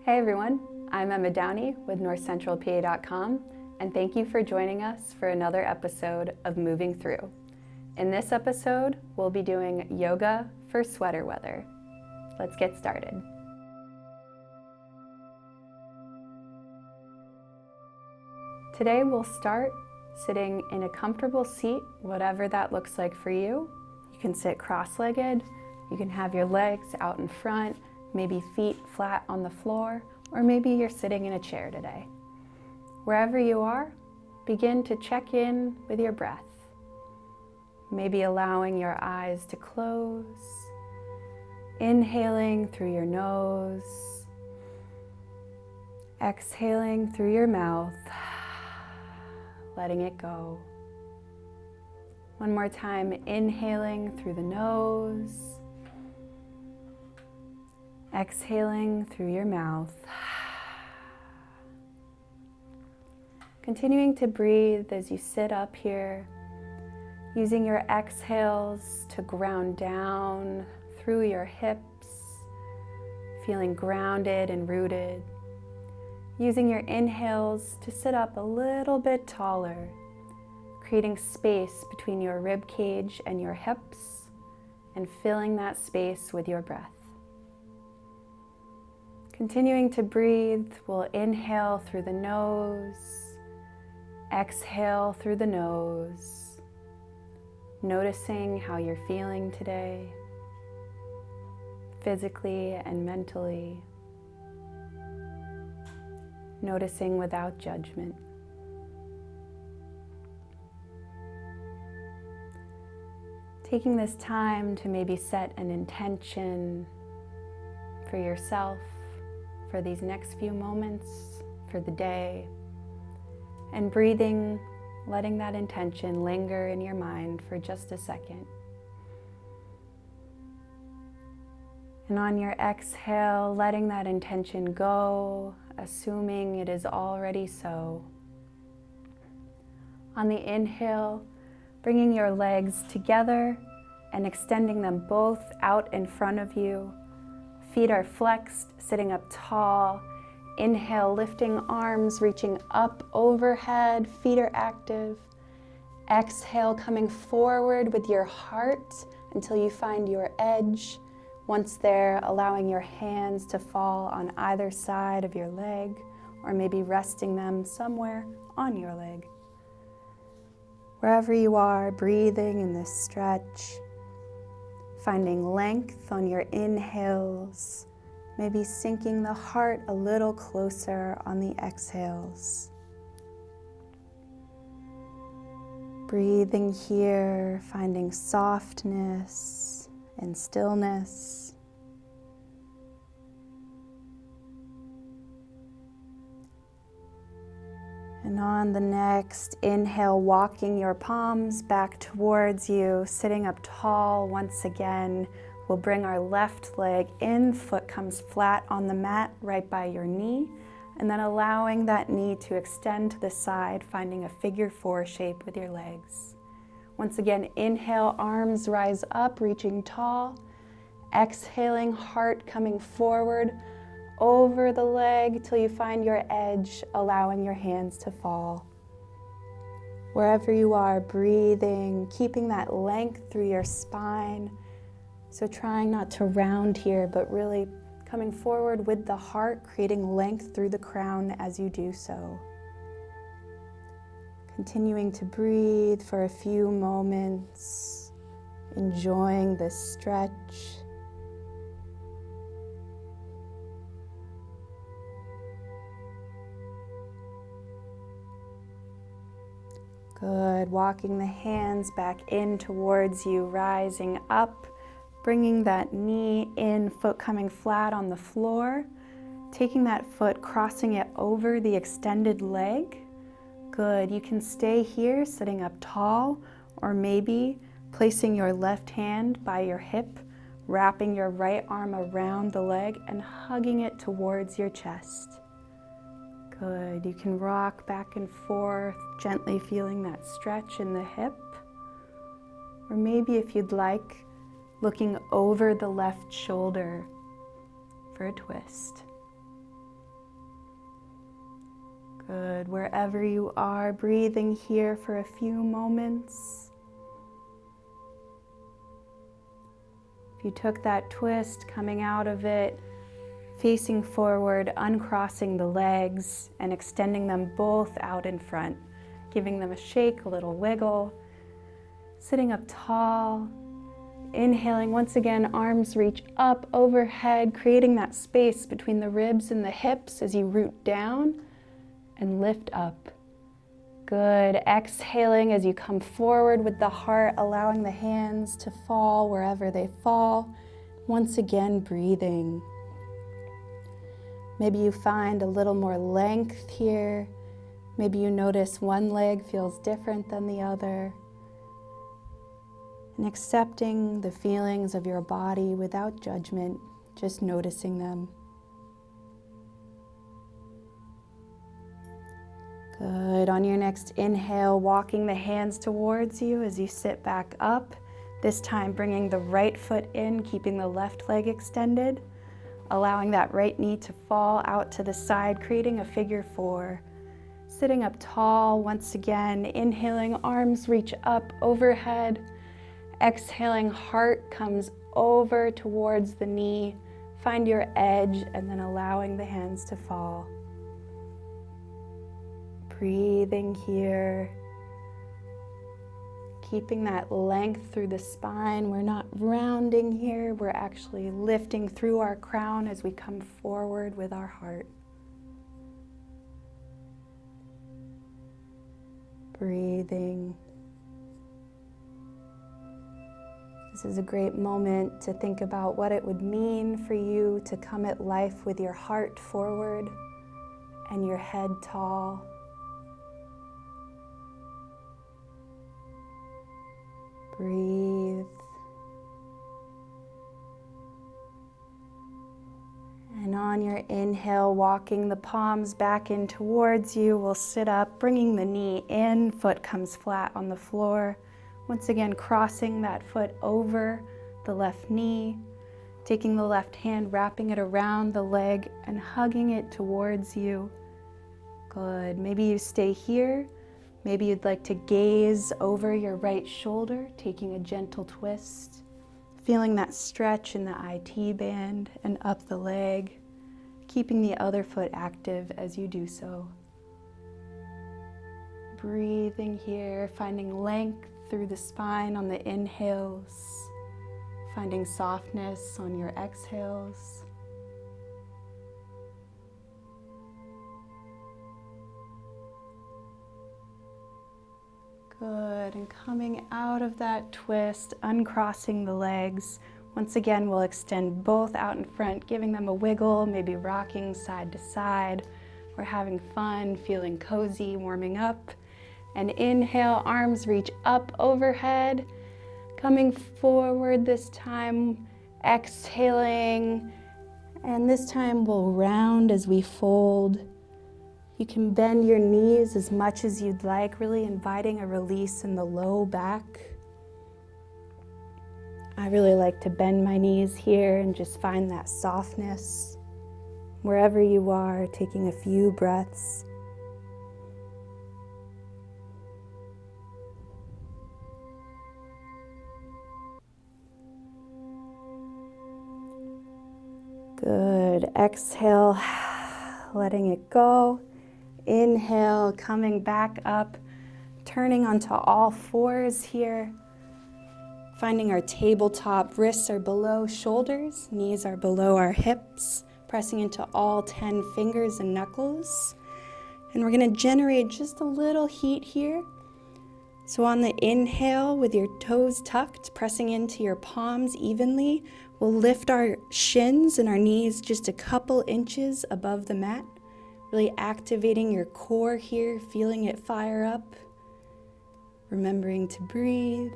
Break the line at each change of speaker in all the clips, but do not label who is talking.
Hey everyone, I'm Emma Downey with NorthcentralPA.com, and thank you for joining us for another episode of Moving Through. In this episode, we'll be doing yoga for sweater weather. Let's get started. Today we'll start sitting in a comfortable seat, whatever that looks like for you. You can sit cross-legged, you can have your legs out in front, maybe feet flat on the floor, or maybe you're sitting in a chair today. Wherever you are, begin to check in with your breath. Maybe allowing your eyes to close, inhaling through your nose, exhaling through your mouth, letting it go. One more time, inhaling through the nose, exhaling through your mouth. Continuing to breathe as you sit up here, using your exhales to ground down through your hips, feeling grounded and rooted. Using your inhales to sit up a little bit taller, creating space between your rib cage and your hips, and filling that space with your breath. Continuing to breathe, we'll inhale through the nose, exhale through the nose, noticing how you're feeling today, physically and mentally, noticing without judgment. Taking this time to maybe set an intention for yourself, for these next few moments, for the day, and breathing, letting that intention linger in your mind for just a second. And on your exhale, letting that intention go, assuming it is already so. On the inhale, bringing your legs together and extending them both out in front of you. Feet are flexed, sitting up tall. Inhale, lifting arms, reaching up overhead, feet are active. Exhale, coming forward with your heart until you find your edge. Once there, allowing your hands to fall on either side of your leg, or maybe resting them somewhere on your leg. Wherever you are, breathing in this stretch, finding length on your inhales, maybe sinking the heart a little closer on the exhales. Breathing here, finding softness and stillness. And on the next inhale, walking your palms back towards you, sitting up tall once again. We'll bring our left leg in, foot comes flat on the mat right by your knee, and then allowing that knee to extend to the side, finding a figure 4 shape with your legs. Once again, inhale, arms rise up, reaching tall. Exhaling, heart coming forward over the leg till you find your edge, allowing your hands to fall. Wherever you are, breathing, keeping that length through your spine. So trying not to round here, but really coming forward with the heart, creating length through the crown as you do so. Continuing to breathe for a few moments, enjoying this stretch. Good, walking the hands back in towards you, rising up, bringing that knee in, foot coming flat on the floor, taking that foot, crossing it over the extended leg. Good, you can stay here sitting up tall, or maybe placing your left hand by your hip, wrapping your right arm around the leg and hugging it towards your chest. Good, you can rock back and forth, gently feeling that stretch in the hip. Or maybe if you'd like, looking over the left shoulder for a twist. Good. Wherever you are, breathing here for a few moments. If you took that twist, coming out of it, facing forward, uncrossing the legs and extending them both out in front, giving them a shake, a little wiggle, sitting up tall, inhaling. Once again, arms reach up overhead, creating that space between the ribs and the hips as you root down and lift up. Good. Exhaling as you come forward with the heart, allowing the hands to fall wherever they fall. Once again, breathing. Maybe you find a little more length here. Maybe you notice one leg feels different than the other. And accepting the feelings of your body without judgment, just noticing them. Good. On your next inhale, walking the hands towards you as you sit back up. This time bringing the right foot in, keeping the left leg extended. Allowing that right knee to fall out to the side, creating a figure four. Sitting up tall once again, inhaling, arms reach up overhead. Exhaling, heart comes over towards the knee. Find your edge and then allowing the hands to fall. Breathing here. Keeping that length through the spine. We're not rounding here. We're actually lifting through our crown as we come forward with our heart. Breathing. This is a great moment to think about what it would mean for you to come at life with your heart forward and your head tall. Breathe. And on your inhale, walking the palms back in towards you, we'll sit up, bringing the knee in, foot comes flat on the floor. Once again, crossing that foot over the left knee, taking the left hand, wrapping it around the leg and hugging it towards you. Good. Maybe you stay here. Maybe you'd like to gaze over your right shoulder, taking a gentle twist, feeling that stretch in the IT band and up the leg, keeping the other foot active as you do so. Breathing here, finding length through the spine on the inhales, finding softness on your exhales. Good, and coming out of that twist, uncrossing the legs. Once again, we'll extend both out in front, giving them a wiggle, maybe rocking side to side. We're having fun, feeling cozy, warming up. And inhale, arms reach up overhead, coming forward this time, exhaling. And this time we'll round as we fold. You can bend your knees as much as you'd like, really inviting a release in the low back. I really like to bend my knees here and just find that softness. Wherever you are, taking a few breaths. Good. Exhale, letting it go. Inhale, coming back up, turning onto all fours here. Finding our tabletop, wrists are below shoulders, knees are below our hips, pressing into all 10 fingers and knuckles. And we're going to generate just a little heat here. So on the inhale, with your toes tucked, pressing into your palms evenly, we'll lift our shins and our knees just a couple inches above the mat. Really activating your core here, feeling it fire up. Remembering to breathe.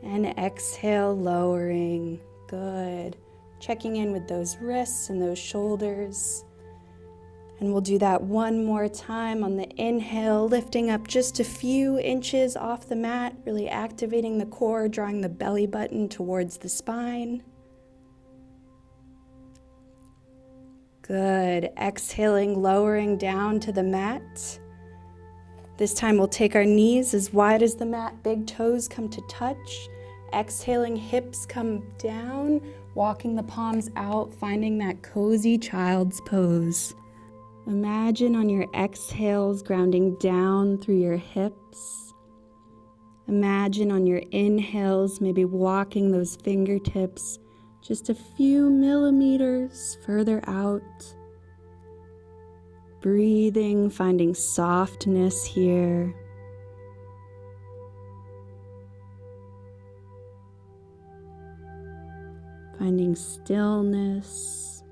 And exhale, lowering. Good. Checking in with those wrists and those shoulders. And we'll do that one more time on the inhale, lifting up just a few inches off the mat, really activating the core, drawing the belly button towards the spine. Good. Exhaling, lowering down to the mat. This time we'll take our knees as wide as the mat, big toes come to touch. Exhaling, hips come down, walking the palms out, finding that cozy child's pose. Imagine on your exhales grounding down through your hips. Imagine on your inhales maybe walking those fingertips just a few millimeters further out. Breathing, finding softness here. Finding stillness.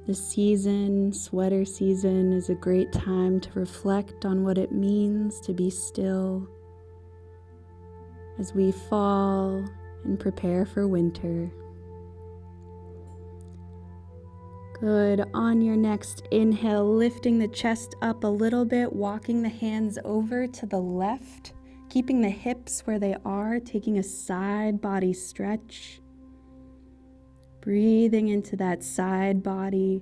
The season, sweater season, is a great time to reflect on what it means to be still as we fall and prepare for winter. Good. On your next inhale, lifting the chest up a little bit, walking the hands over to the left, keeping the hips where they are, taking a side body stretch. Breathing into that side body.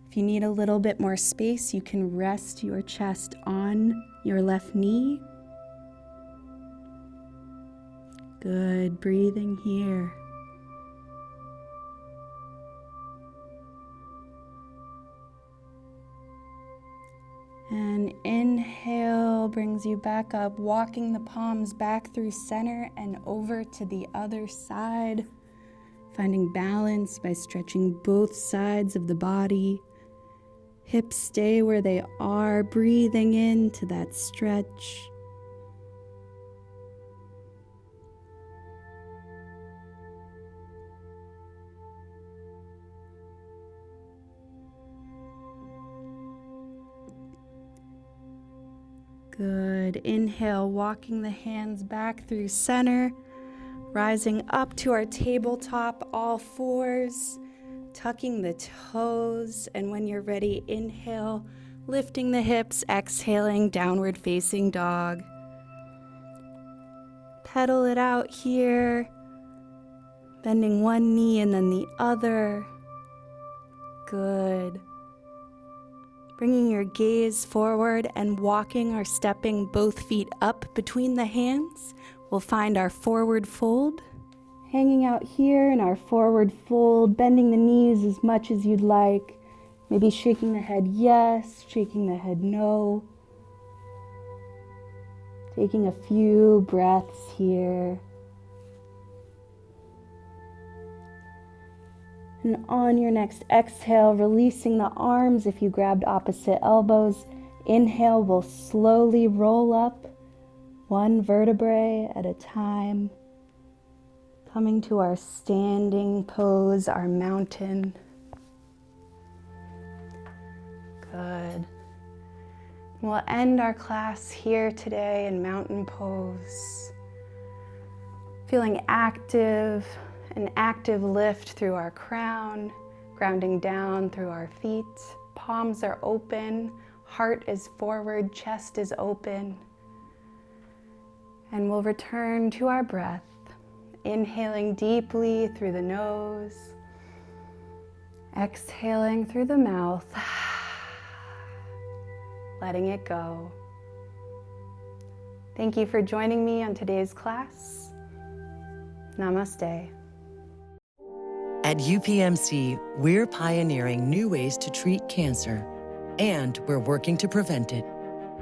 If you need a little bit more space, you can rest your chest on your left knee. Good. Breathing here. And inhale brings you back up, walking the palms back through center and over to the other side. Finding balance by stretching both sides of the body. Hips stay where they are, breathing into that stretch. Good. Inhale, walking the hands back through center, rising up to our tabletop, all fours, tucking the toes, and when you're ready, inhale, lifting the hips, exhaling, downward facing dog. Pedal it out here, bending one knee and then the other. Good. Bringing your gaze forward and walking or stepping both feet up between the hands. We'll find our forward fold. Hanging out here in our forward fold, bending the knees as much as you'd like. Maybe shaking the head yes, shaking the head no. Taking a few breaths here. And on your next exhale, releasing the arms if you grabbed opposite elbows. Inhale, we'll slowly roll up one vertebrae at a time. Coming to our standing pose, our mountain. Good. We'll end our class here today in mountain pose. Feeling active. An active lift through our crown, grounding down through our feet. Palms are open, heart is forward, chest is open. And we'll return to our breath, inhaling deeply through the nose, exhaling through the mouth, letting it go. Thank you for joining me on today's class. Namaste.
At UPMC, we're pioneering new ways to treat cancer, and we're working to prevent it.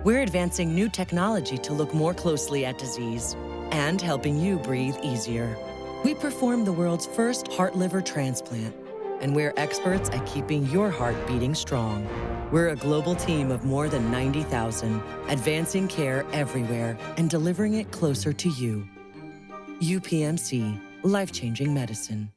We're advancing new technology to look more closely at disease and helping you breathe easier. We perform the world's first heart-liver transplant, and we're experts at keeping your heart beating strong. We're a global team of more than 90,000, advancing care everywhere and delivering it closer to you. UPMC, life-changing medicine.